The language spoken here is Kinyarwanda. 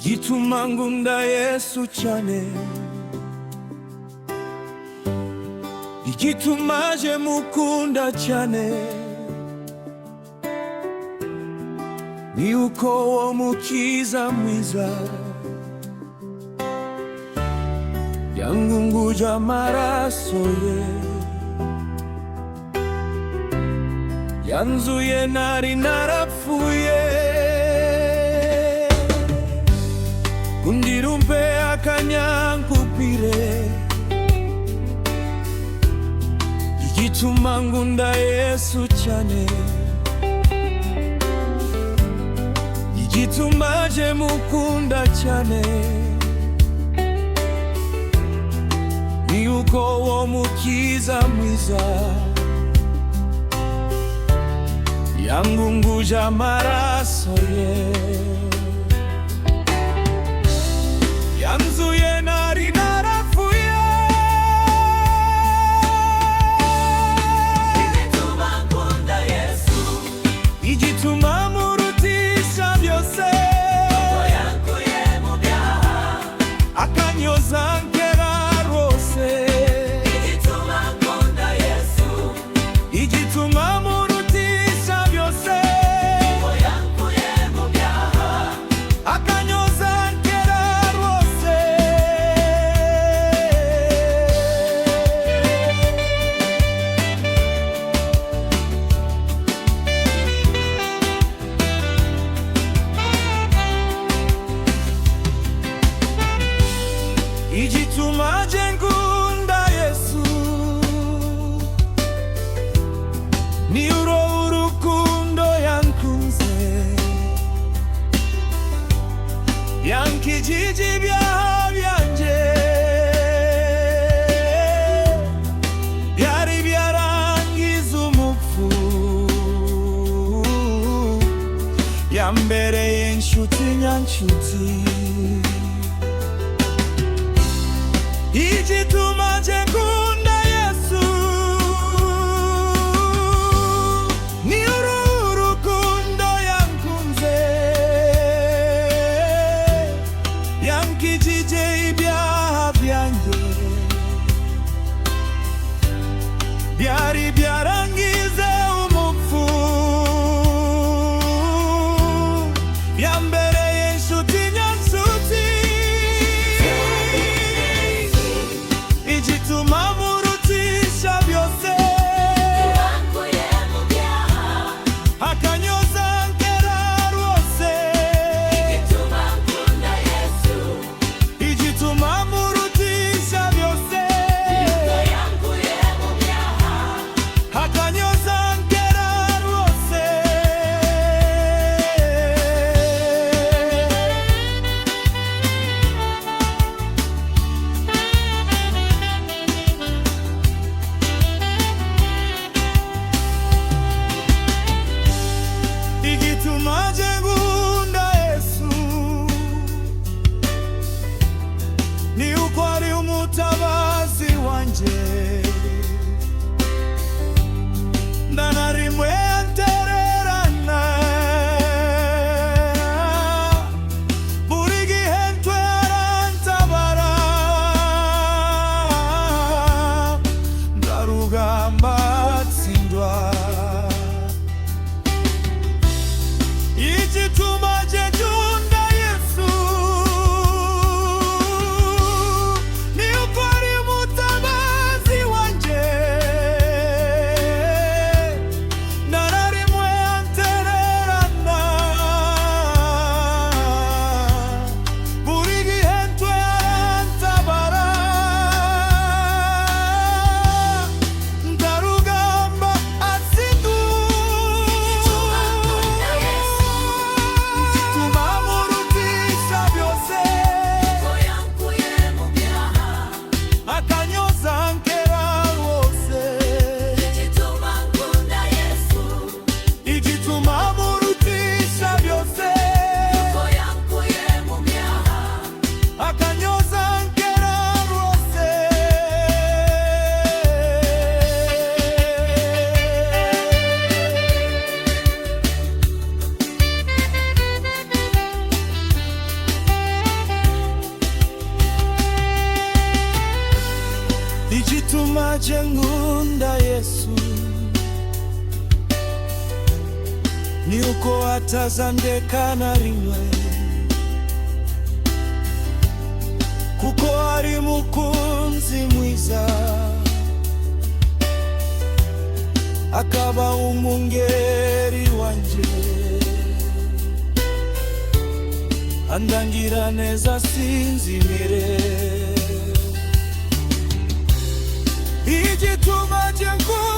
igituma ngunda Yesu cyane, igituma je mukunda cyane, ni uko uwo mukiza mwiza yangunguje amaraso ye, yanzuye nari narapfuye, kundirumpe akanyankupire, igituma ngunda Yesu cyane, igituma je mukunda cyane, ni uko uwo mukiza mwiza yangunguje amaraso ye, yanzuye nari narapfuye, igituma ngunda Yesu, igituma murutisha byose, ko yankuye mu byaha, akanyoza nkera rwose, igituma ngunda Yesu, igituma murutisha byose, ko yankuye mu byaha, akanyoza nkera rwose. Igituma je ngunda Yesu, ni uro urukundo yankunze, yankijije ibyaha byanje, byari byarangiza umupfu, yambereye inshuti nyanshuti, igituma je ngunda Yesu, ni uru rukundo yankunze, yankijije ibyaha byanjye, byari byarangize umupfu, yambereye inshuti nyanshuti, igituma murutisha byose, yankuye mu byaha, akanyoza nkera rwose, igituma ngunda Yesu, igituma murutisha byose, ko yankuye mu byaha, akanyoza nkera rwose. Igituma je ngunda Yesu, ni uko ari umutabazi wanje, ndanarimwe antererana, buri gihe ntwe arantabara, ndarugamba atsindwa, igituma je ngunda Yesu, ni uko ari umutabazi wanje, nararimwe antererana, buri gihe ntwe arantabara, ndarugamba atsindu, igituma ngunda Yesu, je nkunda Yesu, ni uko atazandeka na rimwe, kuko ari mukunzi mwiza, akaba umungeri wanje, andangira neza sinzimire. Igituma je nkunda